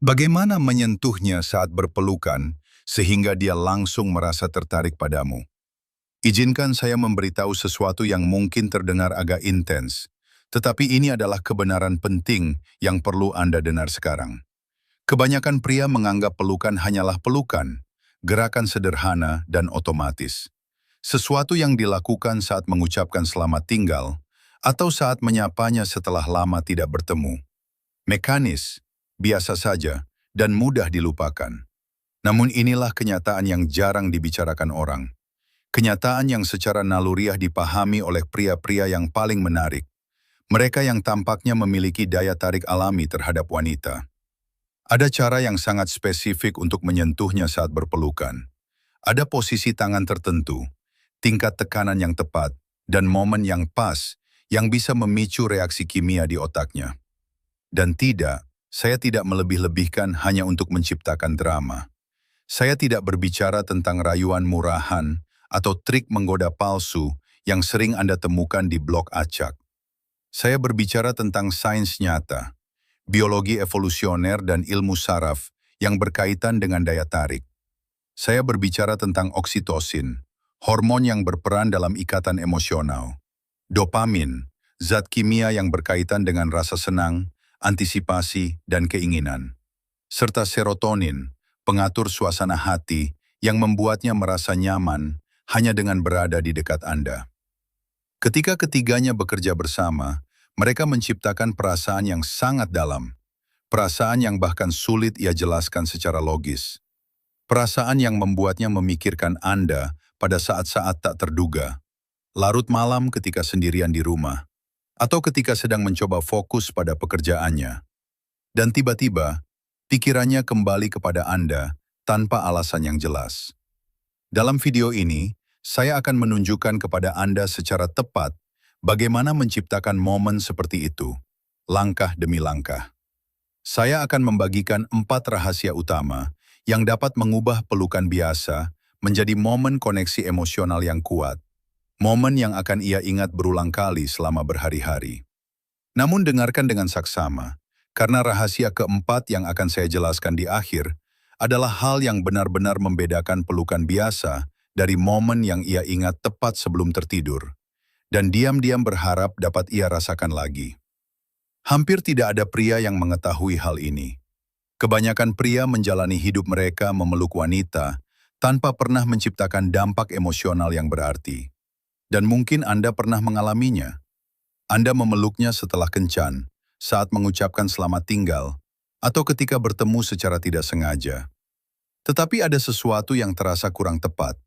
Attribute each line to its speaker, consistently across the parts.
Speaker 1: Bagaimana menyentuhnya saat berpelukan sehingga dia langsung merasa tertarik padamu? Izinkan saya memberitahu sesuatu yang mungkin terdengar agak intens, tetapi ini adalah kebenaran penting yang perlu Anda dengar sekarang. Kebanyakan pria menganggap pelukan hanyalah pelukan, gerakan sederhana dan otomatis. Sesuatu yang dilakukan saat mengucapkan selamat tinggal atau saat menyapanya setelah lama tidak bertemu. Mekanis, biasa saja, dan mudah dilupakan. Namun inilah kenyataan yang jarang dibicarakan orang. Kenyataan yang secara naluriah dipahami oleh pria-pria yang paling menarik. Mereka yang tampaknya memiliki daya tarik alami terhadap wanita. Ada cara yang sangat spesifik untuk menyentuhnya saat berpelukan. Ada posisi tangan tertentu, tingkat tekanan yang tepat, dan momen yang pas yang bisa memicu reaksi kimia di otaknya. Dan tidak, saya tidak melebih-lebihkan hanya untuk menciptakan drama. Saya tidak berbicara tentang rayuan murahan atau trik menggoda palsu yang sering Anda temukan di blog acak. Saya berbicara tentang sains nyata, biologi evolusioner dan ilmu saraf yang berkaitan dengan daya tarik. Saya berbicara tentang oksitosin, hormon yang berperan dalam ikatan emosional. Dopamin, zat kimia yang berkaitan dengan rasa senang, antisipasi, dan keinginan. Serta serotonin, pengatur suasana hati yang membuatnya merasa nyaman hanya dengan berada di dekat Anda. Ketika ketiganya bekerja bersama, mereka menciptakan perasaan yang sangat dalam. Perasaan yang bahkan sulit ia jelaskan secara logis. Perasaan yang membuatnya memikirkan Anda pada saat-saat tak terduga. Larut malam ketika sendirian di rumah, atau ketika sedang mencoba fokus pada pekerjaannya. Dan tiba-tiba, pikirannya kembali kepada Anda tanpa alasan yang jelas. Dalam video ini, saya akan menunjukkan kepada Anda secara tepat bagaimana menciptakan momen seperti itu, langkah demi langkah. Saya akan membagikan 4 rahasia utama yang dapat mengubah pelukan biasa menjadi momen koneksi emosional yang kuat. Momen yang akan ia ingat berulang kali selama berhari-hari. Namun dengarkan dengan saksama, karena rahasia keempat yang akan saya jelaskan di akhir adalah hal yang benar-benar membedakan pelukan biasa dari momen yang ia ingat tepat sebelum tertidur, dan diam-diam berharap dapat ia rasakan lagi. Hampir tidak ada pria yang mengetahui hal ini. Kebanyakan pria menjalani hidup mereka memeluk wanita tanpa pernah menciptakan dampak emosional yang berarti. Dan mungkin Anda pernah mengalaminya. Anda memeluknya setelah kencan, saat mengucapkan selamat tinggal, atau ketika bertemu secara tidak sengaja. Tetapi ada sesuatu yang terasa kurang tepat.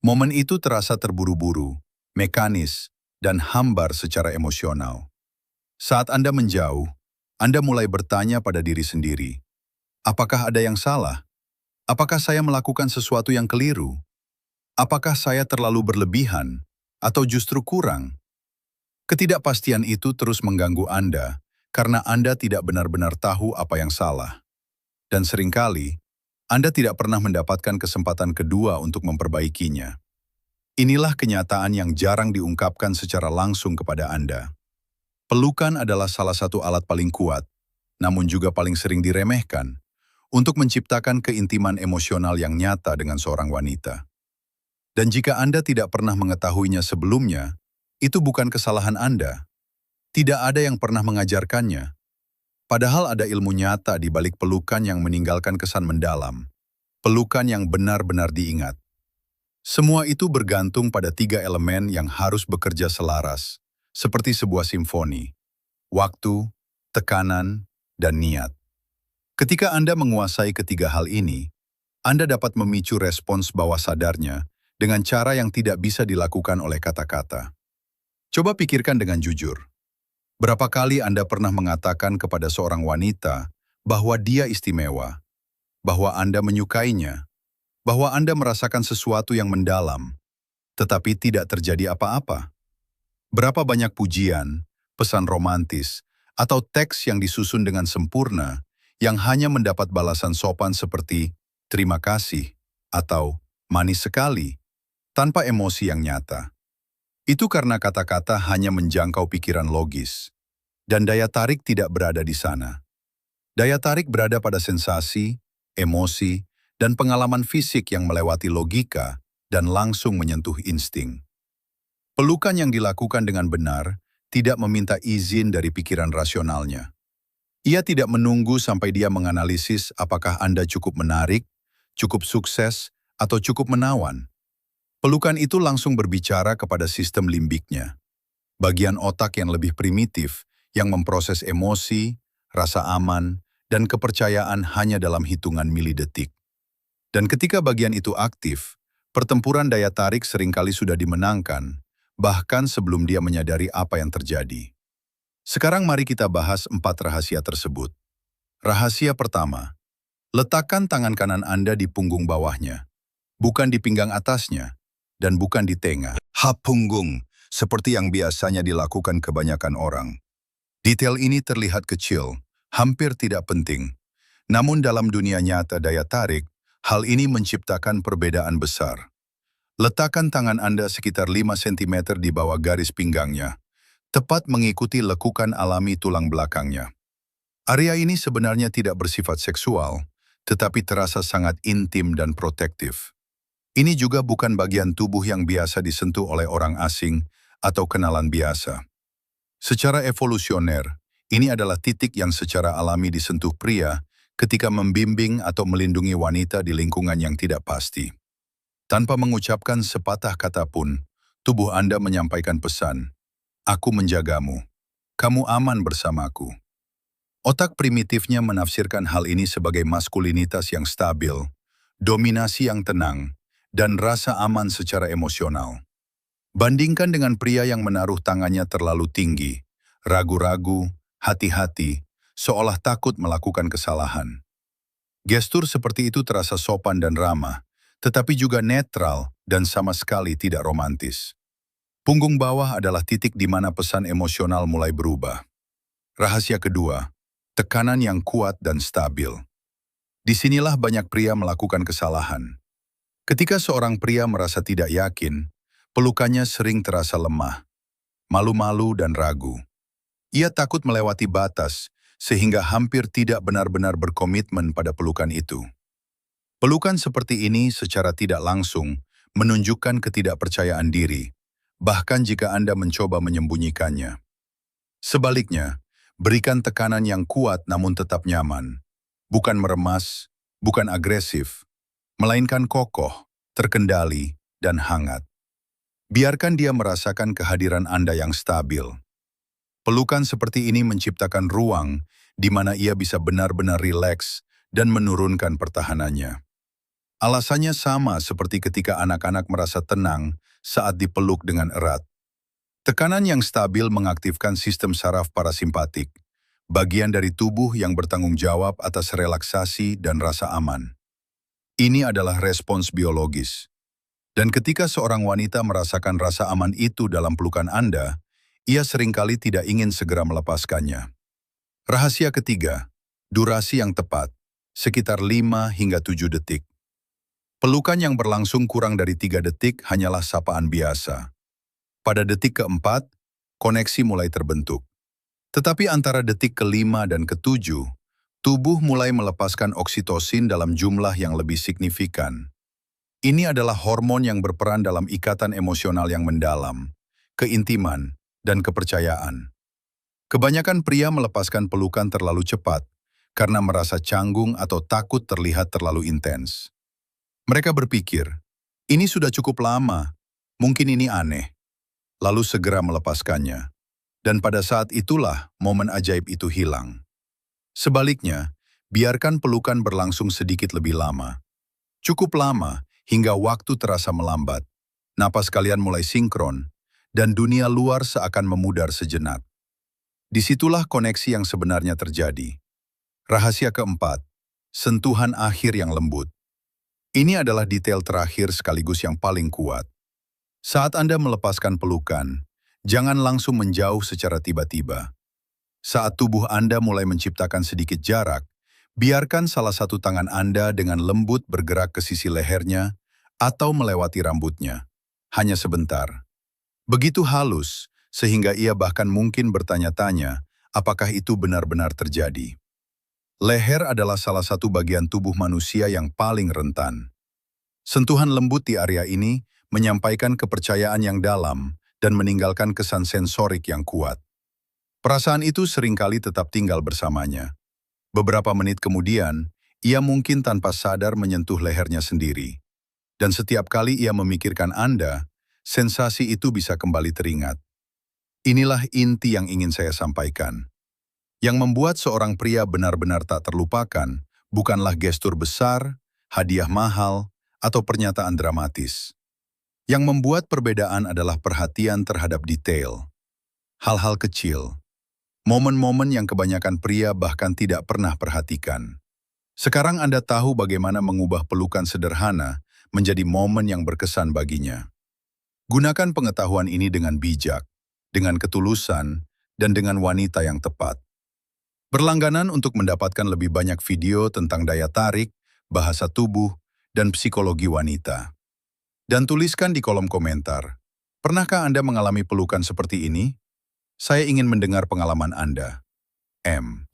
Speaker 1: Momen itu terasa terburu-buru, mekanis, dan hambar secara emosional. Saat Anda menjauh, Anda mulai bertanya pada diri sendiri, apakah ada yang salah? Apakah saya melakukan sesuatu yang keliru? Apakah saya terlalu berlebihan? Atau justru kurang? Ketidakpastian itu terus mengganggu Anda karena Anda tidak benar-benar tahu apa yang salah. Dan seringkali, Anda tidak pernah mendapatkan kesempatan kedua untuk memperbaikinya. Inilah kenyataan yang jarang diungkapkan secara langsung kepada Anda. Pelukan adalah salah satu alat paling kuat, namun juga paling sering diremehkan, untuk menciptakan keintiman emosional yang nyata dengan seorang wanita. Dan jika Anda tidak pernah mengetahuinya sebelumnya, itu bukan kesalahan Anda. Tidak ada yang pernah mengajarkannya. Padahal ada ilmu nyata di balik pelukan yang meninggalkan kesan mendalam. Pelukan yang benar-benar diingat. Semua itu bergantung pada 3 elemen yang harus bekerja selaras, seperti sebuah simfoni. Waktu, tekanan, dan niat. Ketika Anda menguasai ketiga hal ini, Anda dapat memicu respons bawah sadarnya dengan cara yang tidak bisa dilakukan oleh kata-kata. Coba pikirkan dengan jujur. Berapa kali Anda pernah mengatakan kepada seorang wanita bahwa dia istimewa, bahwa Anda menyukainya, bahwa Anda merasakan sesuatu yang mendalam, tetapi tidak terjadi apa-apa? Berapa banyak pujian, pesan romantis, atau teks yang disusun dengan sempurna yang hanya mendapat balasan sopan seperti "terima kasih" atau "manis sekali", tanpa emosi yang nyata. Itu karena kata-kata hanya menjangkau pikiran logis, dan daya tarik tidak berada di sana. Daya tarik berada pada sensasi, emosi, dan pengalaman fisik yang melewati logika dan langsung menyentuh insting. Pelukan yang dilakukan dengan benar tidak meminta izin dari pikiran rasionalnya. Ia tidak menunggu sampai dia menganalisis apakah Anda cukup menarik, cukup sukses, atau cukup menawan. Pelukan itu langsung berbicara kepada sistem limbiknya, bagian otak yang lebih primitif yang memproses emosi, rasa aman, dan kepercayaan hanya dalam hitungan milidetik. Dan ketika bagian itu aktif, pertempuran daya tarik seringkali sudah dimenangkan, bahkan sebelum dia menyadari apa yang terjadi. Sekarang mari kita bahas 4 rahasia tersebut. Rahasia pertama, letakkan tangan kanan Anda di punggung bawahnya, bukan di pinggang atasnya, dan bukan di tengah. Punggung, seperti yang biasanya dilakukan kebanyakan orang. Detail ini terlihat kecil, hampir tidak penting. Namun dalam dunia nyata daya tarik, hal ini menciptakan perbedaan besar. Letakkan tangan Anda sekitar 5 cm di bawah garis pinggangnya, tepat mengikuti lekukan alami tulang belakangnya. Area ini sebenarnya tidak bersifat seksual, tetapi terasa sangat intim dan protektif. Ini juga bukan bagian tubuh yang biasa disentuh oleh orang asing atau kenalan biasa. Secara evolusioner, ini adalah titik yang secara alami disentuh pria ketika membimbing atau melindungi wanita di lingkungan yang tidak pasti. Tanpa mengucapkan sepatah kata pun, tubuh Anda menyampaikan pesan, "Aku menjagamu. Kamu aman bersamaku." Otak primitifnya menafsirkan hal ini sebagai maskulinitas yang stabil, dominasi yang tenang, dan rasa aman secara emosional. Bandingkan dengan pria yang menaruh tangannya terlalu tinggi, ragu-ragu, hati-hati, seolah takut melakukan kesalahan. Gestur seperti itu terasa sopan dan ramah, tetapi juga netral dan sama sekali tidak romantis. Punggung bawah adalah titik di mana pesan emosional mulai berubah. Rahasia kedua, tekanan yang kuat dan stabil. Disinilah banyak pria melakukan kesalahan. Ketika seorang pria merasa tidak yakin, pelukannya sering terasa lemah, malu-malu dan ragu. Ia takut melewati batas, sehingga hampir tidak benar-benar berkomitmen pada pelukan itu. Pelukan seperti ini secara tidak langsung menunjukkan ketidakpercayaan diri, bahkan jika Anda mencoba menyembunyikannya. Sebaliknya, berikan tekanan yang kuat namun tetap nyaman. Bukan meremas, bukan agresif, melainkan kokoh, terkendali, dan hangat. Biarkan dia merasakan kehadiran Anda yang stabil. Pelukan seperti ini menciptakan ruang di mana ia bisa benar-benar rileks dan menurunkan pertahanannya. Alasannya sama seperti ketika anak-anak merasa tenang saat dipeluk dengan erat. Tekanan yang stabil mengaktifkan sistem saraf parasimpatik, bagian dari tubuh yang bertanggung jawab atas relaksasi dan rasa aman. Ini adalah respons biologis. Dan ketika seorang wanita merasakan rasa aman itu dalam pelukan Anda, ia seringkali tidak ingin segera melepaskannya. Rahasia ketiga, durasi yang tepat, sekitar 5 hingga 7 detik. Pelukan yang berlangsung kurang dari 3 detik hanyalah sapaan biasa. Pada detik keempat, koneksi mulai terbentuk. Tetapi antara detik ke-5 dan ke-7, tubuh mulai melepaskan oksitosin dalam jumlah yang lebih signifikan. Ini adalah hormon yang berperan dalam ikatan emosional yang mendalam, keintiman, dan kepercayaan. Kebanyakan pria melepaskan pelukan terlalu cepat karena merasa canggung atau takut terlihat terlalu intens. Mereka berpikir, ini sudah cukup lama, mungkin ini aneh, lalu segera melepaskannya. Dan pada saat itulah momen ajaib itu hilang. Sebaliknya, biarkan pelukan berlangsung sedikit lebih lama. Cukup lama hingga waktu terasa melambat, napas kalian mulai sinkron, dan dunia luar seakan memudar sejenak. Disitulah koneksi yang sebenarnya terjadi. Rahasia keempat, sentuhan akhir yang lembut. Ini adalah detail terakhir sekaligus yang paling kuat. Saat Anda melepaskan pelukan, jangan langsung menjauh secara tiba-tiba. Saat tubuh Anda mulai menciptakan sedikit jarak, biarkan salah satu tangan Anda dengan lembut bergerak ke sisi lehernya atau melewati rambutnya. Hanya sebentar. Begitu halus, sehingga ia bahkan mungkin bertanya-tanya apakah itu benar-benar terjadi. Leher adalah salah satu bagian tubuh manusia yang paling rentan. Sentuhan lembut di area ini menyampaikan kepercayaan yang dalam dan meninggalkan kesan sensorik yang kuat. Perasaan itu seringkali tetap tinggal bersamanya. Beberapa menit kemudian, ia mungkin tanpa sadar menyentuh lehernya sendiri. Dan setiap kali ia memikirkan Anda, sensasi itu bisa kembali teringat. Inilah inti yang ingin saya sampaikan. Yang membuat seorang pria benar-benar tak terlupakan, bukanlah gestur besar, hadiah mahal, atau pernyataan dramatis. Yang membuat perbedaan adalah perhatian terhadap detail. Hal-hal kecil. Momen-momen yang kebanyakan pria bahkan tidak pernah perhatikan. Sekarang Anda tahu bagaimana mengubah pelukan sederhana menjadi momen yang berkesan baginya. Gunakan pengetahuan ini dengan bijak, dengan ketulusan, dan dengan wanita yang tepat. Berlangganan untuk mendapatkan lebih banyak video tentang daya tarik, bahasa tubuh, dan psikologi wanita. Dan tuliskan di kolom komentar, pernahkah Anda mengalami pelukan seperti ini? Saya ingin mendengar pengalaman Anda. M.